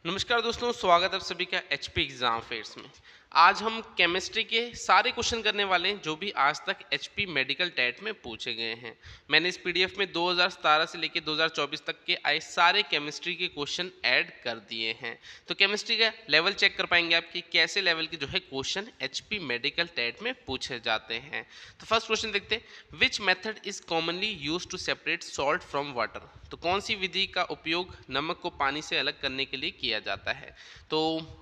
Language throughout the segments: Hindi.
नमस्कार दोस्तों, स्वागत है आप सभी का एचपी एग्जाम फेयर्स में। आज हम केमिस्ट्री के सारे क्वेश्चन करने वाले हैं जो भी आज तक एचपी मेडिकल टेट में पूछे गए हैं। मैंने इस पीडीएफ में 2017 से लेकर 2024 तक के आए सारे केमिस्ट्री के क्वेश्चन ऐड कर दिए हैं। तो केमिस्ट्री का लेवल चेक कर पाएंगे आप कि कैसे लेवल के जो है क्वेश्चन एचपी मेडिकल टेट में पूछे जाते हैं। तो फर्स्ट क्वेश्चन देखते हैं, which method is commonly use to separate salt from water. तो कौन सी विधि का उपयोग नमक को पानी से अलग करने के लिए किया जाता है। तो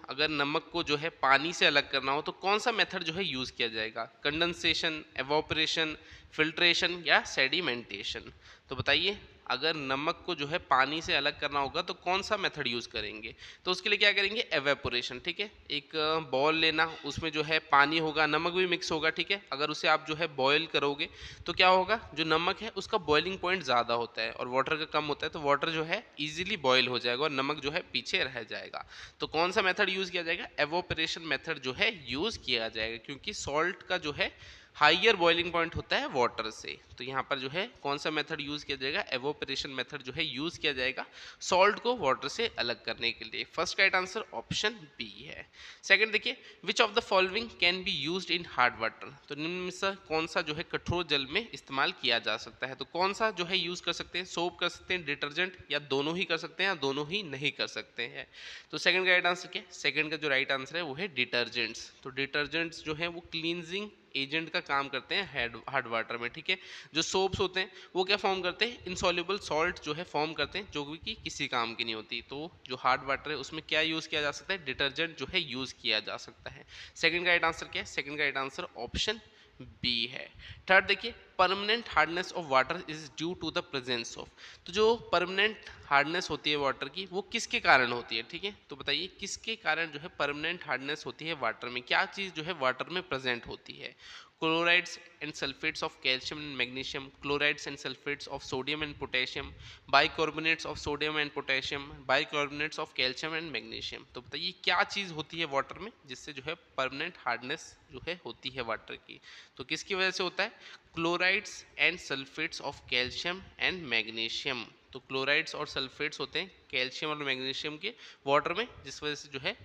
अगर नमक को जो है पानी से अलग करना हो तो कौन सा मेथड जो है यूज़ किया जाएगा, कंडेंसेशन, एवोपरेशन, फिल्ट्रेशन या सेडिमेंटेशन। तो बताइए, अगर नमक को जो है पानी से अलग करना होगा तो कौन सा मेथड यूज़ करेंगे। तो उसके लिए क्या करेंगे, एवेपोरेशन। ठीक है, एक बॉल लेना, उसमें जो है पानी होगा, नमक भी मिक्स होगा। ठीक है, अगर उसे आप जो है बॉयल करोगे तो क्या होगा, जो नमक है उसका बॉइलिंग पॉइंट ज़्यादा होता है और वाटर का कम होता है, तो वाटर जो है इजीली बॉयल हो जाएगा और नमक जो है पीछे रह जाएगा। तो कौन सा मेथड यूज़ किया जाएगा, एवोपरेशन मेथड जो है यूज़ किया जाएगा, क्योंकि सॉल्ट का जो है हाइयर बॉइलिंग पॉइंट होता है वाटर से। तो यहाँ पर जो है कौन सा मेथड यूज़ किया जाएगा, एवोपरेशन मेथड जो है यूज़ किया जाएगा सॉल्ट को वाटर से अलग करने के लिए। फर्स्ट का राइट आंसर ऑप्शन बी है। सेकंड देखिए, which of the following can be used in hard water. तो निम्न में से कौन सा जो है कठोर जल में इस्तेमाल किया जा सकता है। तो कौन सा जो है यूज़ कर सकते हैं, सोप कर सकते हैं, डिटर्जेंट, या दोनों ही कर सकते हैं या दोनों ही नहीं कर सकते हैं। तो सेकंड का राइट आंसर क्या है, सेकंड का जो राइट आंसर है वो है डिटर्जेंट्स। तो डिटर्जेंट्स जो है वो क्लींजिंग एजेंट का काम करते हैं हार्ड वाटर में। ठीक है, जो सोप्स होते हैं वो क्या फॉर्म करते हैं, इनसॉल्युबल सॉल्ट जो है फॉर्म करते हैं, जो कि किसी काम की नहीं होती। तो जो हार्ड वाटर है उसमें क्या यूज़ किया जा सकता है, डिटर्जेंट जो है यूज़ किया जा सकता है। सेकंड का राइट आंसर क्या है, सेकंड का राइट आंसर ऑप्शन बी है। थर्ड देखिए, permanent hardness of water is due to the presence of. तो जो परमानेंट हार्डनेस होती है वाटर की वो किसके कारण होती है। ठीक है, तो बताइए किसके कारण जो है परमानेंट हार्डनेस होती है वाटर में, क्या चीज़ जो है वाटर में प्रेजेंट होती है। Chlorides and sulphates of calcium and magnesium, chlorides and sulphates of sodium and potassium, bicarbonates of sodium and potassium, bicarbonates of calcium and magnesium. तो बताइए क्या चीज़ होती है वाटर में जिससे जो है परमानेंट हार्डनेस जो है होती है वाटर की। तो किसकी वजह से होता है, chlorides and sulphates of calcium and magnesium. तो क्लोराइड्स और सल्फेट्स होते हैं कैल्शियम और मैग्नीशियम के वाटर में, जिस वजह से जो है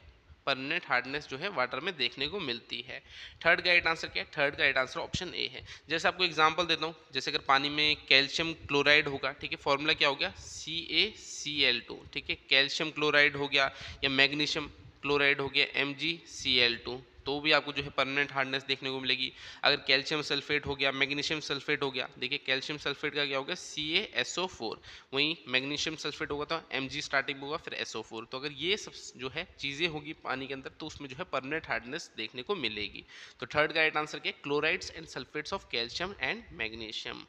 परमानेंट हार्डनेस जो है वाटर में देखने को मिलती है। थर्ड का राइट आंसर क्या है, थर्ड का राइट आंसर ऑप्शन ए है। जैसे आपको एग्जांपल देता हूँ, जैसे अगर पानी में कैल्शियम क्लोराइड होगा, ठीक है, फॉर्मूला क्या हो गया, CaCl2। ठीक है, कैल्शियम क्लोराइड हो गया या मैग्नीशियम क्लोराइड हो गया MgCl2, तो भी आपको जो है परमानेंट हार्डनेस देखने को मिलेगी। अगर कैल्शियम सल्फेट हो गया, मैग्नीशियम सल्फेट हो गया, देखिए कैल्शियम सल्फेट का क्या होगा, CaSO4, वहीं मैग्नीशियम सल्फेट होगा तो Mg स्टार्टिंग होगा फिर SO4। तो अगर ये सब जो है चीज़ें होगी पानी के अंदर तो उसमें जो है परमानेंट हार्डनेस देखने को मिलेगी। तो थर्ड का राइट आंसर क्या है, chlorides and sulphates of calcium and magnesium.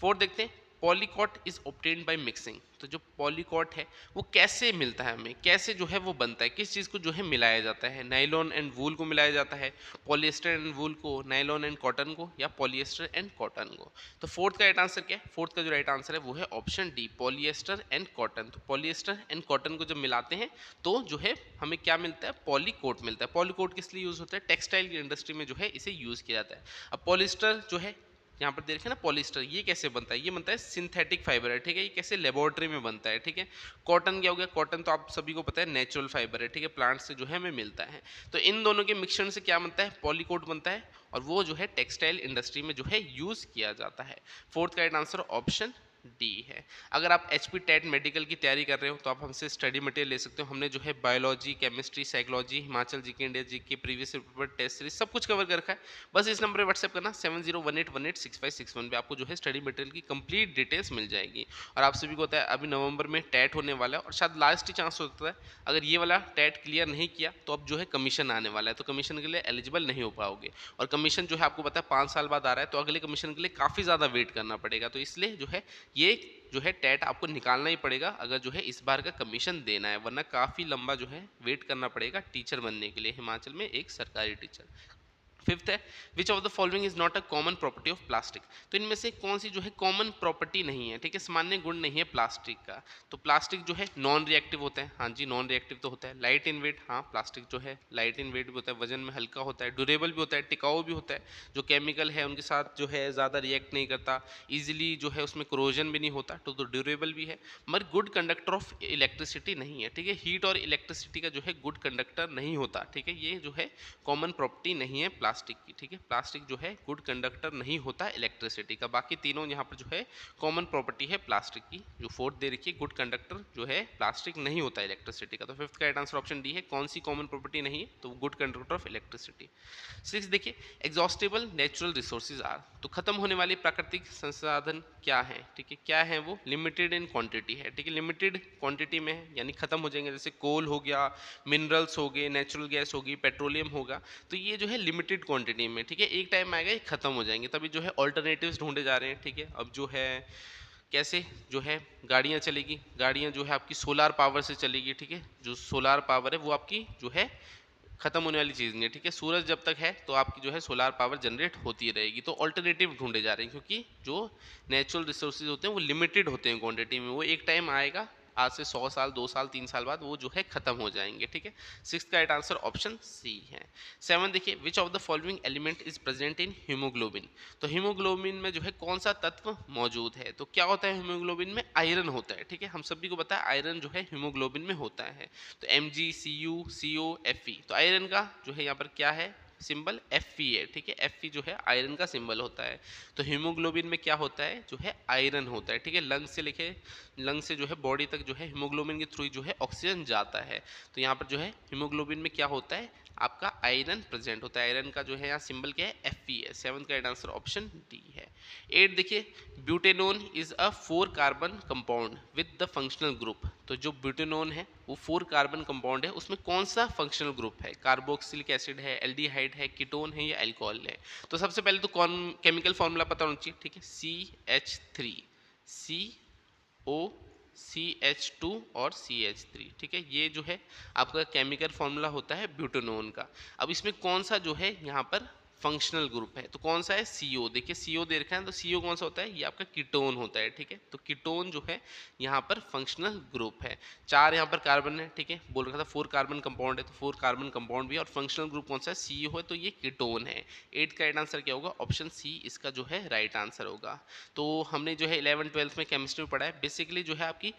Fourth देखते हैं, पॉलीकॉट इज ऑब्टेन्ड बाय मिक्सिंग। तो जो पॉलीकॉट है वो कैसे मिलता है हमें, कैसे जो है वो बनता है, किस चीज़ को जो है मिलाया जाता है, नायलॉन एंड वूल को मिलाया जाता है, पॉलिएस्टर एंड वूल को, नायलॉन एंड कॉटन को, या पॉलिएस्टर एंड कॉटन को। तो फोर्थ का राइट आंसर क्या है, फोर्थ का जो राइट आंसर है वो है option D, polyester and cotton. तो पॉलिएस्टर एंड कॉटन को जब मिलाते हैं तो जो है हमें क्या मिलता है, पॉलीकोट मिलता है। पॉलीकोट किस लिए यूज़ होता है, टेक्सटाइल की इंडस्ट्री में जो है इसे यूज़ किया जाता है। अब पॉलिएस्टर जो है यहाँ पर देखें ना, पॉलिएस्टर ये कैसे बनता है, ये बनता है सिंथेटिक फाइबर है। ठीक है, ये कैसे लेबोरेटरी में बनता है। ठीक है, कॉटन क्या हो गया, कॉटन तो आप सभी को पता है नेचुरल फाइबर है। ठीक है, प्लांट से जो है हमें मिलता है। तो इन दोनों के मिक्सचर से क्या बनता है, पॉलीकोट बनता है, और वो जो है टेक्सटाइल इंडस्ट्री में जो है यूज़ किया जाता है। फोर्थ का राइट आंसर ऑप्शन डी है। अगर आप HP टेट मेडिकल की तैयारी कर रहे हो तो आप हमसे स्टडी मटेरियल ले सकते हो। हमने जो है biology, chemistry, psychology, Himachal GK, India GK, previous paper, test series सब कुछ कवर कर रखा है। बस इस नंबर पर व्हाट्सएप करना 7018186561 पे आपको जो है स्टडी मटेरियल की कंप्लीट डिटेल्स मिल जाएगी। और आप सभी को पता है अभी नवंबर में टेट होने वाला है और शायद लास्ट ही चांस होता है, अगर ये वाला टेट क्लियर नहीं किया तो अब जो है कमीशन आने वाला है, तो कमीशन के लिए एलिजिबल नहीं हो पाओगे। और कमीशन जो है आपको पता है 5 साल बाद आ रहा है, तो अगले कमीशन के लिए काफ़ी ज़्यादा वेट करना पड़ेगा। तो इसलिए जो है ये जो है टेट आपको निकालना ही पड़ेगा अगर जो है इस बार का कमीशन देना है, वरना काफ़ी लंबा जो है वेट करना पड़ेगा टीचर बनने के लिए, हिमाचल में एक सरकारी टीचर। फिफ्थ है which of the following is not a common property of plastic. तो इनमें से कौन सी जो है कॉमन प्रॉपर्टी नहीं है, ठीक है, सामान्य गुण नहीं है प्लास्टिक का। तो प्लास्टिक जो है नॉन रिएक्टिव होता है, हाँ जी नॉन रिएक्टिव तो होता है। लाइट इन वेट, हाँ प्लास्टिक जो है लाइट इन वेट भी होता है, वजन में हल्का होता है। ड्यूरेबल भी होता है, टिकाऊ भी होता है, जो केमिकल है उनके साथ जो है ज़्यादा रिएक्ट नहीं करता, ईजिली जो है उसमें क्रोजन भी नहीं होता, तो ड्यूरेबल भी है। मगर गुड कंडक्टर ऑफ इलेक्ट्रिसिटी नहीं है, ठीक है, हीट और इलेक्ट्रिसिटी का जो है गुड कंडक्टर नहीं होता, ठीक है, ये जो है कॉमन प्रॉपर्टी नहीं है प्लास्टिक की, ठीक है। प्लास्टिक जो है गुड कंडक्टर नहीं होता इलेक्ट्रिसिटी का। बाकी तीनों यहाँ पर जो है कॉमन प्रॉपर्टी है प्लास्टिक की। जो फोर्थ दे रखी है गुड कंडक्टर जो है प्लास्टिक नहीं होता इलेक्ट्रिसिटी का। तो फिफ्थ का राइट आंसर ऑप्शन डी है। कौन सी कॉमन प्रॉपर्टी नहीं है, तो good conductor of electricity. Six देखिए एग्जॉस्टेबल नेचुरल रिसोर्सेज आर, तो खत्म होने वाले प्राकृतिक संसाधन क्या है, ठीक है, क्या है वो, लिमिटेड इन क्वांटिटी है, ठीक है, लिमिटेड क्वांटिटी में है यानी खत्म हो जाएंगे। जैसे कोल हो गया, मिनरल्स हो गए, नेचुरल गैस होगी, पेट्रोलियम होगा, तो ये जो है लिमिटेड क्वांटिटी में, ठीक है, एक टाइम आएगा ये खत्म हो जाएंगे, तभी जो है ऑल्टरनेटिव्स ढूंढे जा रहे हैं, ठीक है। अब जो है कैसे जो है गाड़ियाँ चलेगी, गाड़ियाँ जो है आपकी सोलार पावर से चलेगी, ठीक है, जो सोलार पावर है वो आपकी जो है खत्म होने वाली चीज़ नहीं है, ठीक है, सूरज जब तक है तो आपकी जो है सोलार पावर जनरेट होती रहेगी। तो ऑल्टरनेटिव ढूंढे जा रहे हैं क्योंकि जो नेचुरल रिसोर्सेज होते हैं वो लिमिटेड होते हैं क्वांटिटी में, वो एक टाइम आएगा आज से 100 साल 2 साल 3 साल बाद वो जो है खत्म हो जाएंगे, ठीक है। सिक्स का राइट आंसर ऑप्शन सी है। सेवन देखिए which of the following element is present in haemoglobin, तो हीमोग्लोबिन में जो है कौन सा तत्व मौजूद है, तो क्या होता है हीमोग्लोबिन में, आयरन होता है, ठीक है, हम सभी को पता है आयरन जो है हीमोग्लोबिन में होता है। तो MgCu CO Fe, तो आयरन का जो है यहाँ पर क्या है सिंबल Fe है, ठीक है, Fe जो है आयरन का सिंबल होता है। तो हीमोग्लोबिन में क्या होता है जो है आयरन होता है, ठीक है, लंग से लिखे, लंग से जो है बॉडी तक जो है हीमोग्लोबिन के थ्रू जो है ऑक्सीजन जाता है। तो यहाँ पर जो है हीमोग्लोबिन में क्या होता है आपका आयरन प्रेजेंट होता है, आयरन का जो है यहाँ सिंबल क्या है Fe है। सेवंथ का राइट आंसर ऑप्शन डी है। एट देखिए butanone is a 4 carbon compound with the functional group, तो जो ब्यूटेनोन है वो 4 कार्बन कंपाउंड है, उसमें कौन सा फंक्शनल ग्रुप है, कार्बोक्सिलिक एसिड है, एल्डिहाइड है, कीटोन है या अल्कोहल है। तो सबसे पहले तो कौन केमिकल फॉर्मूला पता होना चाहिए, ठीक है, CH3 COCH2 और CH3, ठीक है, ये जो है आपका केमिकल फॉर्मूला होता है ब्यूटेनोन का। अब इसमें कौन सा जो है यहाँ पर फंक्शनल ग्रुप है, तो कौन सा है CO, देखिए CO दे रखा है, तो CO कौन सा होता है, ये आपका कीटोन होता है, ठीक है। तो कीटोन जो है यहाँ पर फंक्शनल ग्रुप है। 4 यहाँ पर कार्बन है, ठीक है, बोल रखा था 4 कार्बन कंपाउंड है, तो 4 कार्बन कंपाउंड भी है, और फंक्शनल ग्रुप कौन सा है, CO है, तो ये कीटोन है। 8 का राइट आंसर क्या होगा, ऑप्शन सी इसका जो है राइट आंसर होगा। तो हमने जो है 11th-12th में केमिस्ट्री में पढ़ा है, बेसिकली जो है आपकी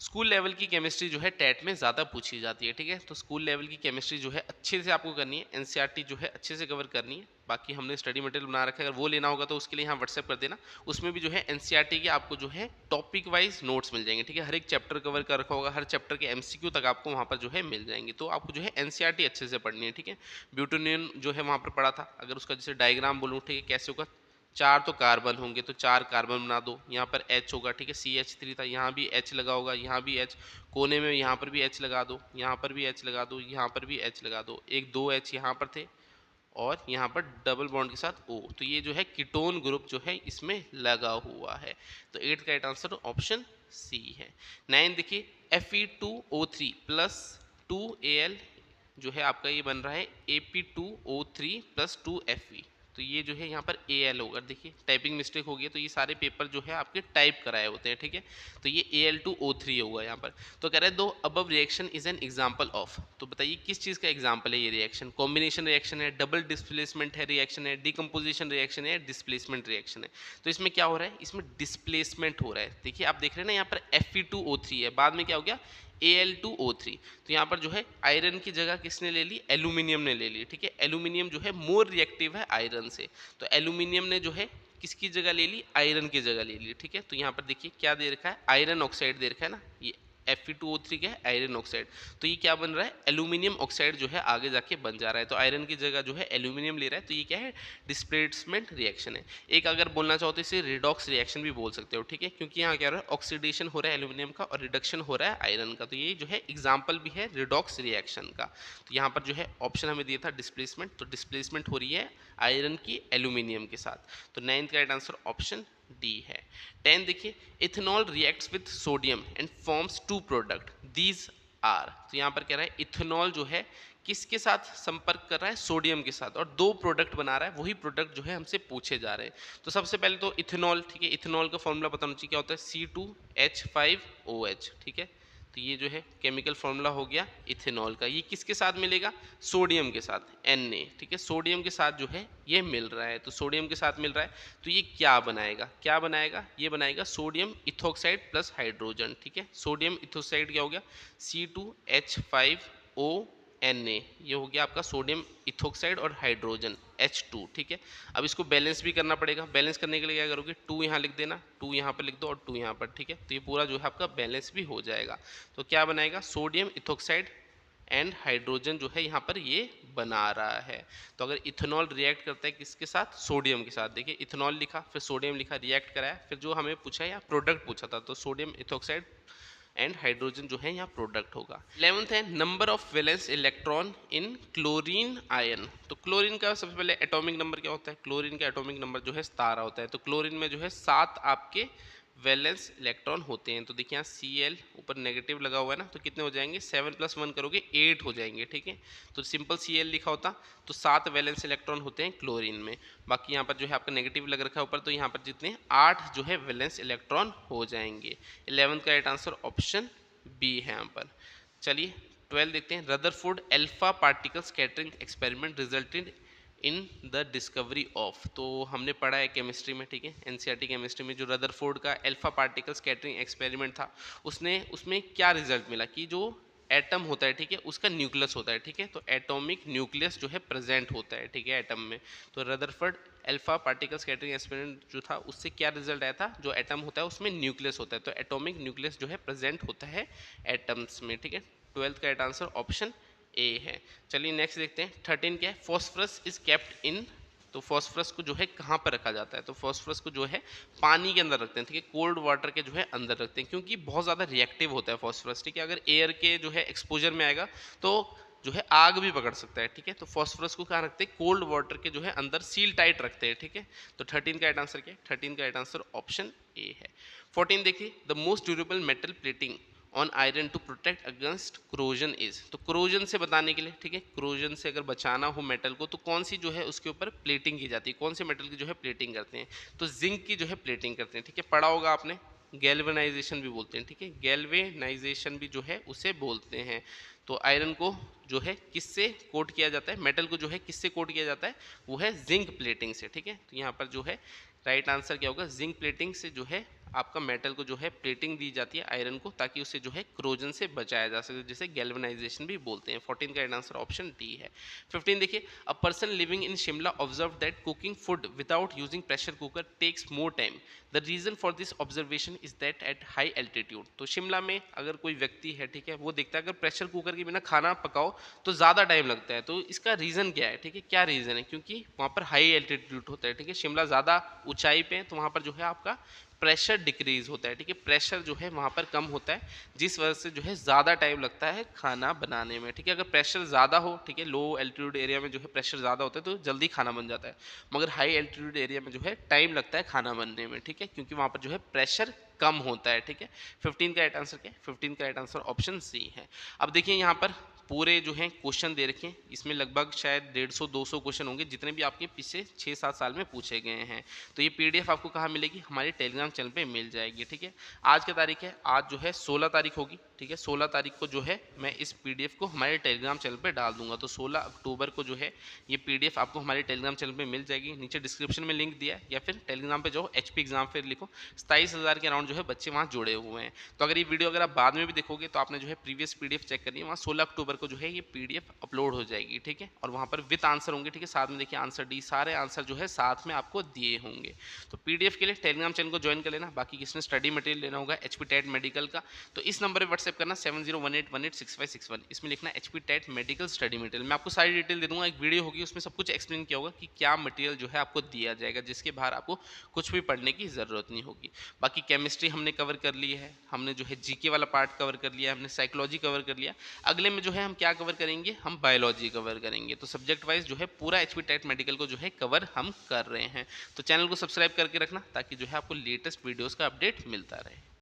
स्कूल लेवल की केमिस्ट्री जो है टेट में ज़्यादा पूछी जाती है, ठीक है। तो स्कूल लेवल की केमिस्ट्री जो है अच्छे से आपको करनी है, एनसीईआरटी जो है अच्छे से कवर करनी है। बाकी हमने स्टडी मटेरियल बना रखा है, अगर वो लेना होगा तो उसके लिए यहाँ व्हाट्सएप कर देना, उसमें भी जो है एनसीईआरटी के आपको जो है टॉपिक वाइज नोट्स मिल जाएंगे, ठीक है, हर एक चैप्टर कवर कर रखा होगा, हर चैप्टर के एमसीक्यू तक आपको वहाँ पर जो है मिल जाएंगे। तो आपको जो है एनसीईआरटी अच्छे से पढ़नी है, ठीक है। ब्यूटेनियन जो है वहाँ पर पढ़ा था, अगर उसका जैसे डायग्राम बोलूँ, ठीक है, कैसे होगा, 4 तो कार्बन होंगे तो 4 कार्बन बना दो, यहाँ पर H होगा, ठीक है, CH3 था, यहाँ भी H लगा होगा, यहाँ भी H, कोने में यहाँ पर भी H लगा दो, यहाँ पर भी H लगा दो, यहाँ पर भी H लगा दो, एक 2 H यहाँ पर थे और यहाँ पर डबल बॉन्ड के साथ O, तो ये जो है कीटोन ग्रुप जो है इसमें लगा हुआ है। तो 8 का राइट आंसर ऑप्शन सी है। 9 देखिए Fe2O3 प्लस 2Al जो है आपका ये बन रहा है Ap2O3 प्लस 2Fe, तो ये जो है यहाँ पर Al होगा, देखिए टाइपिंग मिस्टेक हो गई है, तो ये सारे पेपर जो है आपके टाइप कराए होते हैं, ठीक है, तो ये Al2O3 होगा यहाँ पर। तो कह रहा है दो above reaction is an example of, तो बताइए किस चीज़ का एग्जांपल है ये रिएक्शन, कॉम्बिनेशन रिएक्शन है, डबल डिस्प्लेसमेंट है रिएक्शन है, डिकम्पोजिशन रिएक्शन है, डिस्प्लेसमेंट रिएक्शन है। तो इसमें क्या हो रहा है, इसमें डिस्प्लेसमेंट हो रहा है। देखिए आप देख रहे हैं ना यहाँ पर Fe2O3 है, बाद में क्या हो गया Al2O3, तो यहाँ पर जो है आयरन की जगह किसने ले ली, एल्यूमिनियम ने ले ली, ठीक है, एल्यूमिनियम जो है मोर रिएक्टिव है आयरन से, तो एल्यूमिनियम ने जो है किसकी जगह ले ली, आयरन की जगह ले ली, ठीक है। तो यहाँ पर देखिए क्या दे रखा है, आयरन ऑक्साइड दे रखा है ना, ये Fe2O3 क्या है, आयरन ऑक्साइड, तो ये क्या बन रहा है, एल्यूमिनियम ऑक्साइड जो है आगे जाके बन जा रहा है, तो आयरन की जगह जो है एल्यूमिनियम ले रहा है, तो ये क्या है, डिस्प्लेसमेंट रिएक्शन है। एक अगर बोलना चाहो तो इसे रिडॉक्स रिएक्शन भी बोल सकते हो, ठीक है, क्योंकि यहाँ क्या हो रहा है, ऑक्सीडेशन हो रहा है एल्यूमिनियम का और रिडक्शन हो रहा है आयरन का, तो ये जो है एग्जाम्पल भी है रिडॉक्स रिएक्शन का। तो यहाँ पर जो है ऑप्शन हमें दिया था डिस्प्लेसमेंट, तो डिस्प्लेसमेंट हो रही है आयरन की एल्यूमिनियम के साथ, तो 9th का राइट आंसर ऑप्शन डी है। 10 देखिए ethanol reacts with sodium and forms 2 product, these are. तो यहाँ पर कह रहा है इथेनॉल जो है किसके साथ संपर्क कर रहा है, सोडियम के साथ, और दो प्रोडक्ट बना रहा है, वही प्रोडक्ट जो है हमसे पूछे जा रहे हैं। तो सबसे पहले तो इथेनॉल, ठीक है, इथेनॉल का फॉर्मूला पता होना चाहिए, क्या होता है C2H5OH, ठीक है। तो ये जो है केमिकल फॉर्मूला हो गया इथेनॉल का। ये किसके साथ मिलेगा, सोडियम के साथ, Na, ठीक है, सोडियम के साथ जो है ये मिल रहा है। तो सोडियम के साथ मिल रहा है तो ये क्या बनाएगा, क्या बनाएगा, ये बनाएगा सोडियम इथोक्साइड प्लस हाइड्रोजन, ठीक है। सोडियम इथोक्साइड क्या हो गया, C2H5O Na, ये हो गया आपका सोडियम इथोक्साइड और हाइड्रोजन H2, ठीक है। अब इसको बैलेंस भी करना पड़ेगा। बैलेंस करने के लिए क्या करोगे, 2 यहाँ लिख देना, 2 यहाँ पर लिख दो और 2 यहाँ पर, ठीक है। तो ये पूरा जो है आपका बैलेंस भी हो जाएगा। तो क्या बनाएगा, सोडियम इथोक्साइड एंड हाइड्रोजन जो है यहाँ पर ये बना रहा है। तो अगर इथेनॉल रिएक्ट करता है किसके साथ, सोडियम के साथ, देखिए इथेनॉल लिखा, फिर सोडियम लिखा, रिएक्ट कराया, फिर जो हमें पूछा है या प्रोडक्ट पूछा था, तो सोडियम इथोक्साइड एंड हाइड्रोजन जो है यहाँ प्रोडक्ट होगा। 11th है number of valence electron in chlorine ion. तो क्लोरीन का सबसे पहले एटॉमिक नंबर क्या होता है, क्लोरीन का एटॉमिक नंबर जो है 17 होता है। तो क्लोरीन में जो है 7 आपके वैलेंस इलेक्ट्रॉन होते हैं। तो देखिए यहाँ Cl ऊपर नेगेटिव लगा हुआ है ना, तो कितने हो जाएंगे, 7 + 1 करोगे 8 हो जाएंगे, ठीक है। तो सिंपल Cl लिखा होता तो 7 वैलेंस इलेक्ट्रॉन होते हैं क्लोरीन में। बाकी यहाँ पर जो है आपका नेगेटिव लग रखा है ऊपर, तो यहाँ पर जितने 8 जो है वैलेंस इलेक्ट्रॉन हो जाएंगे। 11th का राइट आंसर ऑप्शन बी है यहाँ पर। चलिए 12 देखते हैं। Rutherford alpha particle scattering experiment resulted in the discovery of. तो हमने पढ़ा है केमिस्ट्री में, ठीक है, एनसीईआरटी केमिस्ट्री में, जो रदरफोर्ड का अल्फा पार्टिकल स्कैटरिंग एक्सपेरिमेंट था, उसमें क्या रिजल्ट मिला कि जो एटम होता है, ठीक है, उसका न्यूक्लियस होता है, ठीक है। तो एटॉमिक न्यूक्लियस जो है प्रेजेंट होता है, ठीक है, एटम में। तो Rutherford alpha particle scattering experiment जो था, उससे क्या रिजल्ट आया था, जो एटम होता है उसमें न्यूक्लियस होता है, तो एटॉमिक न्यूक्लियस जो है प्रेजेंट होता है एटम्स में, ठीक है। 12th का राइट आंसर ऑप्शन ए है। चलिए नेक्स्ट देखते हैं। 13 क्या है, फॉस्फरस इज केप्ट इन। तो फॉस्फरस को जो है कहाँ पर रखा जाता है, तो फॉस्फरस को जो है पानी के अंदर रखते हैं, ठीक है, कोल्ड वाटर के जो है अंदर रखते हैं, क्योंकि बहुत ज़्यादा रिएक्टिव होता है फॉस्फरस, ठीक है। अगर एयर के जो है एक्सपोजर में आएगा तो जो है आग भी पकड़ सकता है, ठीक है। तो फॉस्फरस को कहाँ रखते हैं, कोल्ड वाटर के जो है अंदर सील टाइट रखते हैं, ठीक है। तो 13 का राइट आंसर क्या है, 13 का राइट आंसर ऑप्शन ए है। 14 देखिए, the most durable metal plating on iron to protect against corrosion is. तो क्रोजन से बताने के लिए, ठीक है, क्रोजन से अगर बचाना हो मेटल को, तो कौन सी जो है उसके ऊपर प्लेटिंग की जाती है, कौन से मेटल की जो है प्लेटिंग करते हैं, तो जिंक की जो है प्लेटिंग करते हैं, ठीक है। पढ़ा होगा आपने, गैल्वेनाइजेशन भी बोलते हैं, ठीक है, गैल्वेनाइजेशन भी जो है उसे बोलते हैं। तो आयरन को जो है किससे कोट किया जाता है, मेटल को जो है किससे कोट किया जाता है, वो है जिंक प्लेटिंग से, ठीक है। तो यहाँ पर जो है राइट आंसर क्या होगा, जिंक प्लेटिंग से जो है आपका मेटल को जो है प्लेटिंग दी जाती है आयरन को, ताकि उसे जो है क्रोजन से बचाया जा सके, जिसे गैल्वेनाइजेशन भी बोलते हैं। 14 का राइट आंसर ऑप्शन डी है। 15 देखिए, a person living in Shimla observe that cooking food without using pressure cooker takes more time. The reason for this observation is that at high altitude. तो शिमला में अगर कोई व्यक्ति है, ठीक है, वो देखता है अगर प्रेशर कुकर के बिना खाना पकाओ तो ज़्यादा टाइम लगता है। तो इसका रीज़न क्या है, ठीक है, क्या रीज़न है, क्योंकि वहाँ पर हाई एल्टीट्यूड होता है, ठीक है, शिमला ज़्यादा ऊंचाई पे है, तो वहाँ पर जो है आपका प्रेशर डिक्रीज होता है, ठीक है, प्रेशर जो है वहाँ पर कम होता है, जिस वजह से जो है ज़्यादा टाइम लगता है खाना बनाने में, ठीक है। अगर प्रेशर ज़्यादा हो, ठीक है, लो एल्टीट्यूड एरिया में जो है प्रेशर ज़्यादा होता है तो जल्दी खाना बन जाता है, मगर हाई एल्टीट्यूड एरिया में जो है टाइम लगता है खाना बनने में, ठीक है, क्योंकि वहाँ पर जो है प्रेशर कम होता है, ठीक है। 15 का राइट आंसर क्या है, 15 का राइट आंसर ऑप्शन सी है। अब देखिए यहाँ पर पूरे जो हैं क्वेश्चन दे रखे हैं, इसमें लगभग शायद 150-200 क्वेश्चन होंगे, जितने भी आपके पिछले 6-7 साल में पूछे गए हैं। तो ये पीडीएफ आपको कहाँ मिलेगी, हमारे टेलीग्राम चैनल पे मिल जाएगी, ठीक है। आज की तारीख है, आज जो है 16 तारीख होगी, ठीक है। 16 तारीख को जो है मैं इस पीडीएफ को हमारे टेलीग्राम चैनल पर डाल दूंगा। तो 16 अक्टूबर को जो है ये पीडीएफ आपको हमारे टेलीग्राम चैनल पर मिल जाएगी। नीचे डिस्क्रिप्शन में लिंक दिया है, या फिर टेलीग्राम पर जाओ, HP एग्जाम फेयर लिखो, 27,000 के अराउंड जो है बच्चे वहाँ जुड़े हुए हैं। तो अगर ये वीडियो अगर आप बाद में भी देखोगे तो आपने जो है प्रीवियस पीडीएफ चेक करनी है, वहाँ 16 अक्टूबर को जो है ये पीडीएफ अपलोड हो जाएगी, ठीक है। और वहाँ पर विद आंसर होंगे, ठीक है, साथ में देखिए आंसर डी, सारे आंसर जो है साथ में आपको दिए होंगे। तो पीडीएफ के लिए टेलीग्राम चैनल को ज्वाइन कर लेना। बाकी किसने स्टडी मटेरियल लेना होगा HP टेट मेडिकल का, तो इस नंबर पर व्हाट्सएप करना 7018186561, इसमें लिखना HP TET medical study material. मैं आपको सारी डिटेल दे दूंगा, एक वीडियो होगी उसमें सब कुछ एक्सप्लेन किया होगा कि क्या मटेरियल जो है आपको दिया जाएगा, जिसके बाहर आपको कुछ भी पढ़ने की ज़रूरत नहीं होगी। बाकी केमिस्ट्री हमने कवर कर ली है, हमने जो है जीके वाला पार्ट कवर कर लिया, हमने साइकोलॉजी कवर कर लिया। अगले में जो है हम क्या कवर करेंगे, हम बायोलॉजी कवर करेंगे। तो सब्जेक्ट वाइज जो है पूरा HP टेट मेडिकल को जो है कवर हम कर रहे हैं। तो चैनल को सब्सक्राइब करके रखना, ताकि जो है आपको लेटेस्ट वीडियोज़ का अपडेट मिलता रहे।